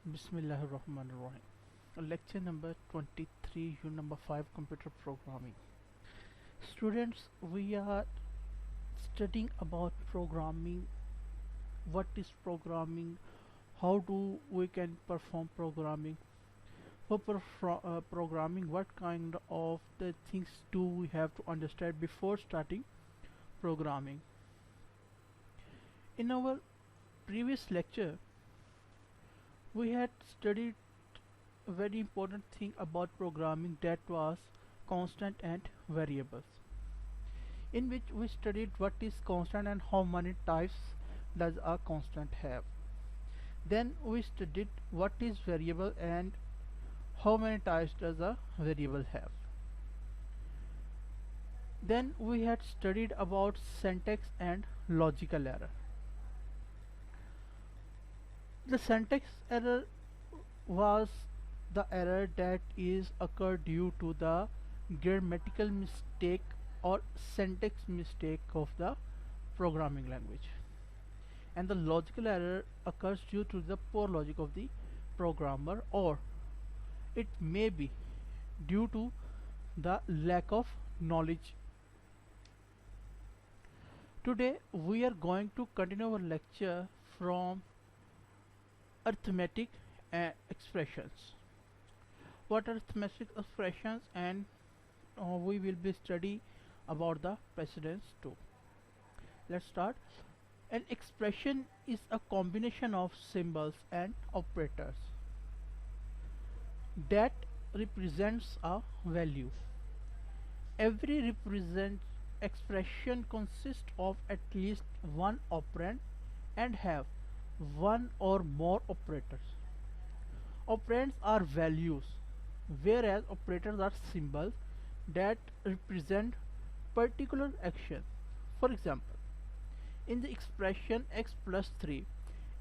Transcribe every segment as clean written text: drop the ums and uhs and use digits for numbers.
Bismillahirrahmanirrahim. Lecture number 23, unit number 5, computer programming. Students, we are studying about programming, what is programming, how do we can perform programming. For programming, what kind of the things do we have to understand before starting programming. In our previous lecture, we had studied a very important thing about programming, that was constant and variables, in which we studied what is constant and how many types does a constant have. Then we studied what is variable and how many types does a variable have. Then we had studied about syntax and logical error. The syntax error was the error that is occurred due to the grammatical mistake or syntax mistake of the programming language, and the logical error occurs due to the poor logic of the programmer, or it may be due to the lack of knowledge. Today we are going to continue our lecture from arithmetic expressions. What are arithmetic expressions, and we will be study about the precedence too. Let's start. An expression is a combination of symbols and operators that represents a value. Every represent expression consists of at least one operand and have one or more operators. Operands are values, whereas operators are symbols that represent particular action. For example, in the expression x plus 3,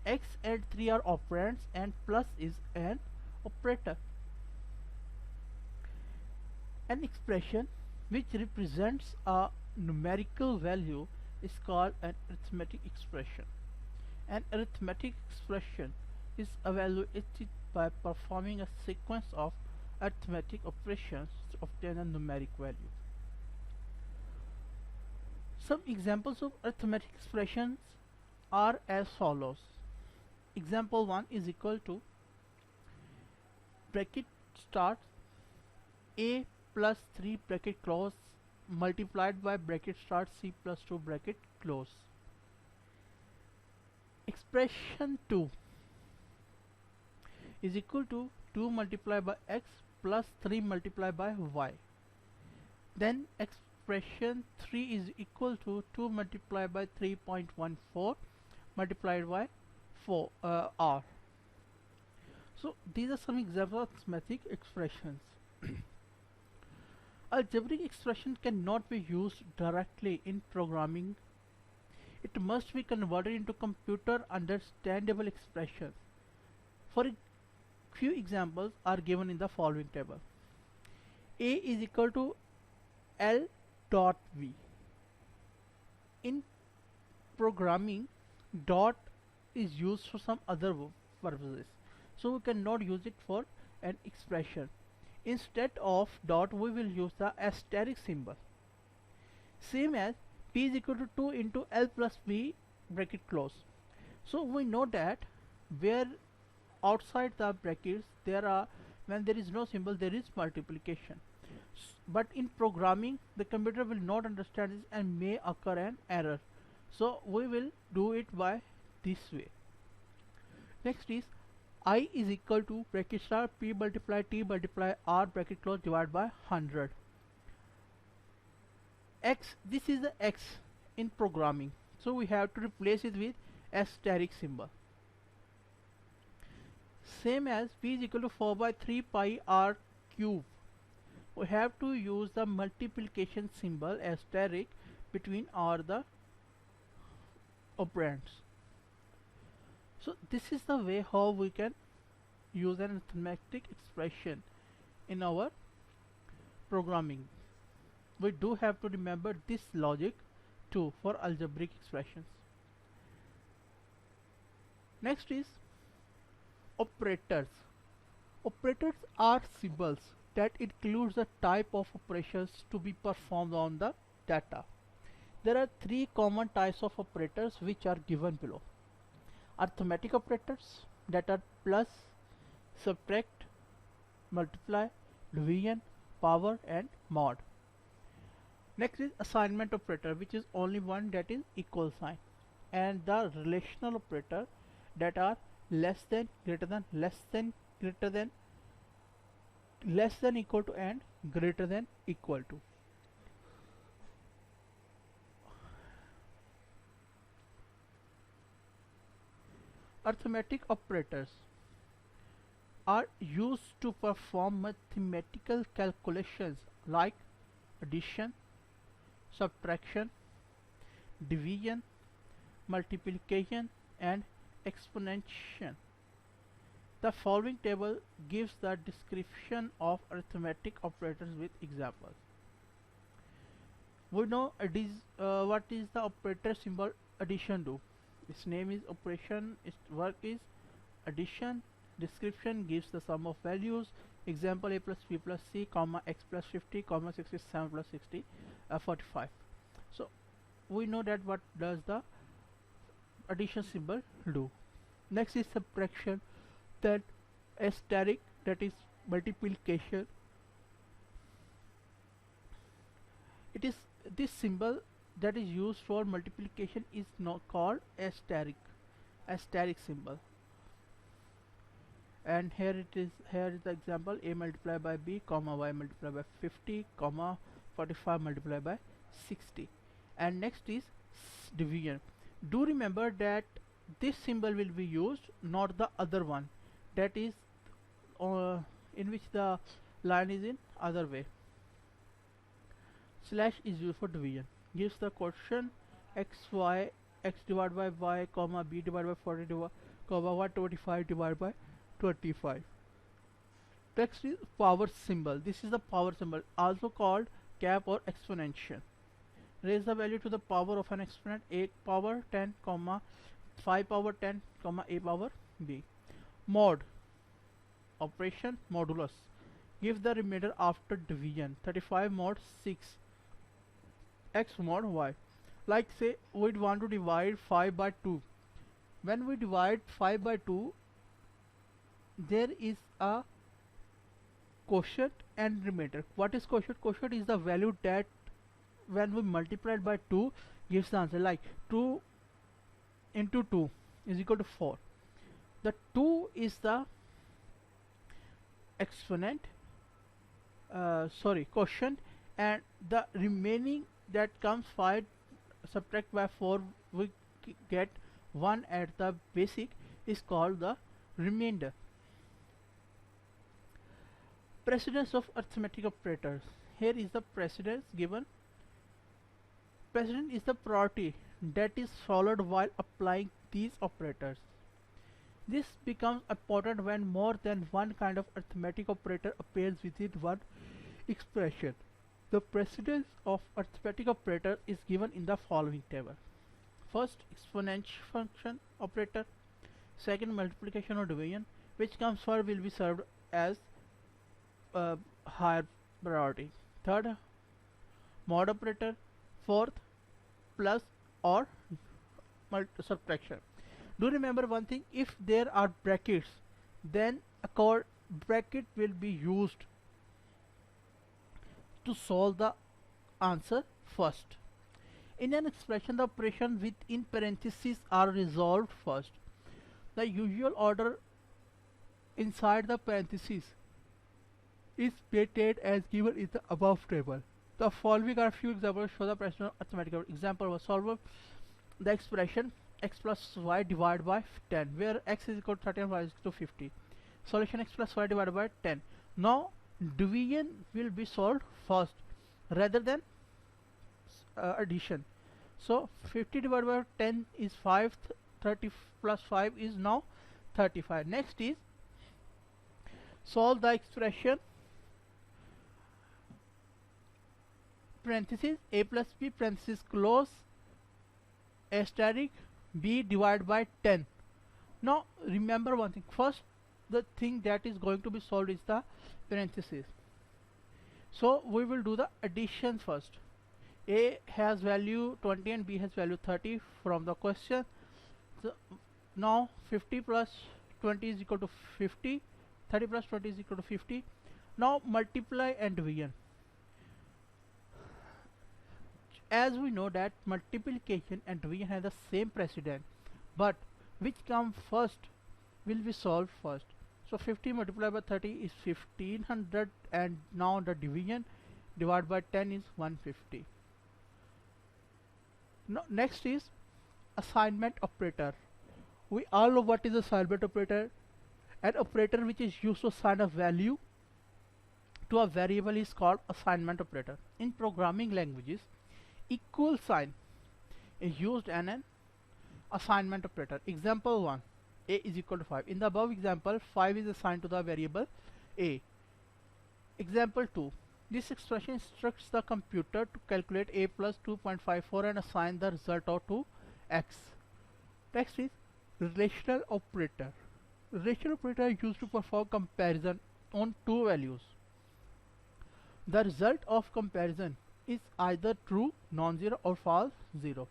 x and 3 are operands and plus is an operator. An expression which represents a numerical value is called an arithmetic expression. An arithmetic expression is evaluated by performing a sequence of arithmetic operations to obtain a numeric value. Some examples of arithmetic expressions are as follows. Example 1 is equal to bracket start a plus 3 bracket close multiplied by bracket start c plus 2 bracket close. Expression 2 is equal to 2 multiplied by x plus 3 multiplied by y. Then expression 3 is equal to 2 multiplied by 3.14 multiplied by 4 r. So these are some examples of arithmetic expressions. Algebraic expression cannot be used directly in programming. It must be converted into computer understandable expressions. For a few examples are given in the following table. A is equal to L dot V. In programming, dot is used for some other purposes, so we cannot use it for an expression. Instead of dot, we will use the asterisk symbol. Same as P is equal to 2 into L plus V bracket close. So we know that where outside the brackets there are, when there is no symbol, there is multiplication. But in programming, the computer will not understand this and may occur an error. So we will do it by this way. Next is I is equal to bracket start P multiply T multiply R bracket close divided by 100. X, this is the X in programming, so we have to replace it with asterisk symbol. Same as P is equal to 4 by 3 pi R cube. We have to use the multiplication symbol asterisk between R the operands. So this is the way how we can use an arithmetic expression in our programming. We do have to remember this logic too for algebraic expressions. Next is Operators. Operators are symbols that includes the type of operations to be performed on the data. There are three common types of operators which are given below. Arithmetic operators, that are plus, subtract, multiply, division, power and mod. Next is assignment operator, which is only one, that is equal sign, and the relational operator, that are less than, greater than, less than, greater than, less than equal to and greater than equal to. Arithmetic operators are used to perform mathematical calculations like addition, subtraction, division, multiplication and exponentiation. The following table gives the description of arithmetic operators with examples. We know what is the operator symbol addition do. Its name is operation, its work is addition. Description gives the sum of values. Example, a plus b plus c, comma x plus 50, comma 67 plus 60, 45. So we know that what does the addition symbol do. Next is subtraction, then asterisk, that is multiplication. It is this symbol that is used for multiplication is not called asterisk symbol. And here it is, here is the example, a multiplied by b, comma y multiplied by 50, comma 45 multiplied by 60. And next is division. Do remember that this symbol will be used, not the other one, that is in which the line is in other way. Slash is used for division, gives the quotient x divided by y, comma b divided by 40 comma 125 divided by 25. Next is power symbol. This is the power symbol, also called cap or exponential. Raise the value to the power of an exponent, a power 10, comma 5 power 10, comma a power b. Mod operation, modulus, give the remainder after division, 35 mod 6, x mod y. Like say we want to divide 5 by 2. When we divide 5 by 2, there is a quotient and remainder. What is quotient? Quotient is the value that when we multiply it by 2 gives the answer, like 2 into 2 is equal to 4. The 2 is the exponent, quotient, and the remaining that comes 5 subtract by 4, we get 1 at the basic, is called the remainder. Precedence of arithmetic operators. Here is the precedence given. Precedence is the priority that is followed while applying these operators. This becomes important when more than one kind of arithmetic operator appears within one expression. The precedence of arithmetic operator is given in the following table. First, exponential function operator. Second, multiplication or division, which comes first will be served as higher priority. Third, mod operator. Fourth, plus or subtraction. Do remember one thing, if there are brackets, then a bracket will be used to solve the answer first. In an expression, the operations within parentheses are resolved first. The usual order inside the parentheses is stated as given in the above table. The following are few examples for the present arithmetical. Example was solve the expression x plus y divided by 10, where x is equal to 30 and y is equal to 50. Solution x plus y divided by 10. Now division will be solved first rather than addition. So 50 divided by 10 is 5, 30 plus 5 is now 35. Next is solve the expression parenthesis a plus b parenthesis close asterisk b divided by 10. Now remember one thing, first the thing that is going to be solved is the parenthesis. So we will do the addition first. A has value 20 and B has value 30 from the question. So now 50 plus 20 is equal to 50, 30 plus 20 is equal to 50. Now multiply and division. As we know that multiplication and division have the same precedent, but which come first will be solved first. So 50 multiplied by 30 is 1500, and now the division divided by 10 is 150. Now next is assignment operator. We all know what is assignment operator. An operator which is used to assign a value to a variable is called assignment operator. In programming languages, equal sign is used in an assignment operator. Example 1, a is equal to 5. In the above example, 5 is assigned to the variable a. Example 2, this expression instructs the computer to calculate a plus 2.54 and assign the result of to x. Next is relational operator. Relational operator is used to perform comparison on two values. The result of comparison is either true, non-zero, or false, 0.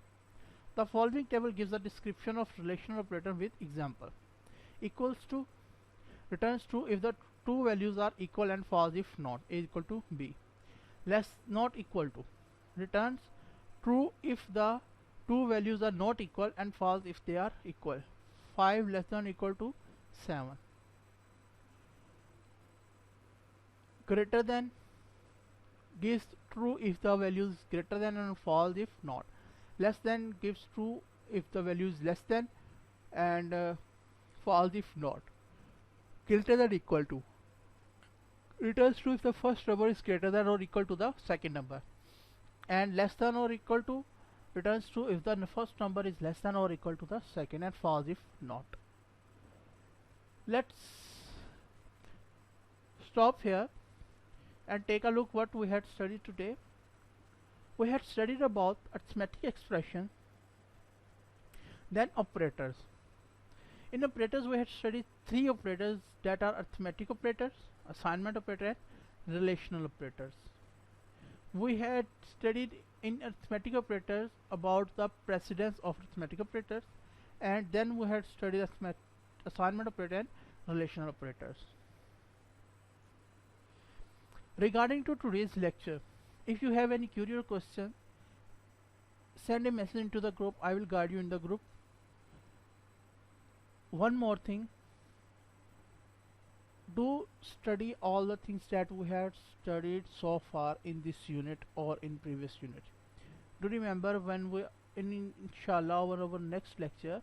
The following table gives a description of relational operator with example. Equals to returns true if the two values are equal and false if not. A is equal to B. Less not equal to returns true if the two values are not equal and false if they are equal. 5 less than or equal to 7. Greater than gives true if the value is greater than and false if not. Less than gives true if the value is less than and false if not. Greater than equal to returns true if the first number is greater than or equal to the second number, and less than or equal to returns true if the first number is less than or equal to the second, and false if not. Let's stop here and take a look what we had studied today. We had studied about arithmetic expression, then operators. In operators we had studied three operators that are arithmetic operators, assignment operator, and relational operators. We had studied in arithmetic operators about the precedence of arithmetic operators, and then we had studied assignment operator and relational operators. Regarding to today's lecture, if you have any query or question, send a message into the group. I will guide you in the group. One more thing, do study all the things that we had studied so far in this unit or in previous unit. Do remember, when we inshallah our next lecture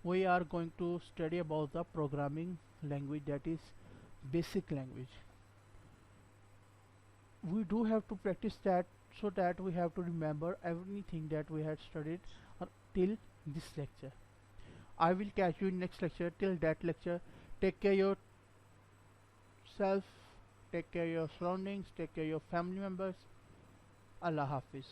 we are going to study about the programming language, that is basic language. We do have to practice that, so that we have to remember everything that we had studied till this lecture. I will catch you in next lecture. Till that lecture, take care of yourself, take care of your surroundings, take care of your family members. Allah Hafiz.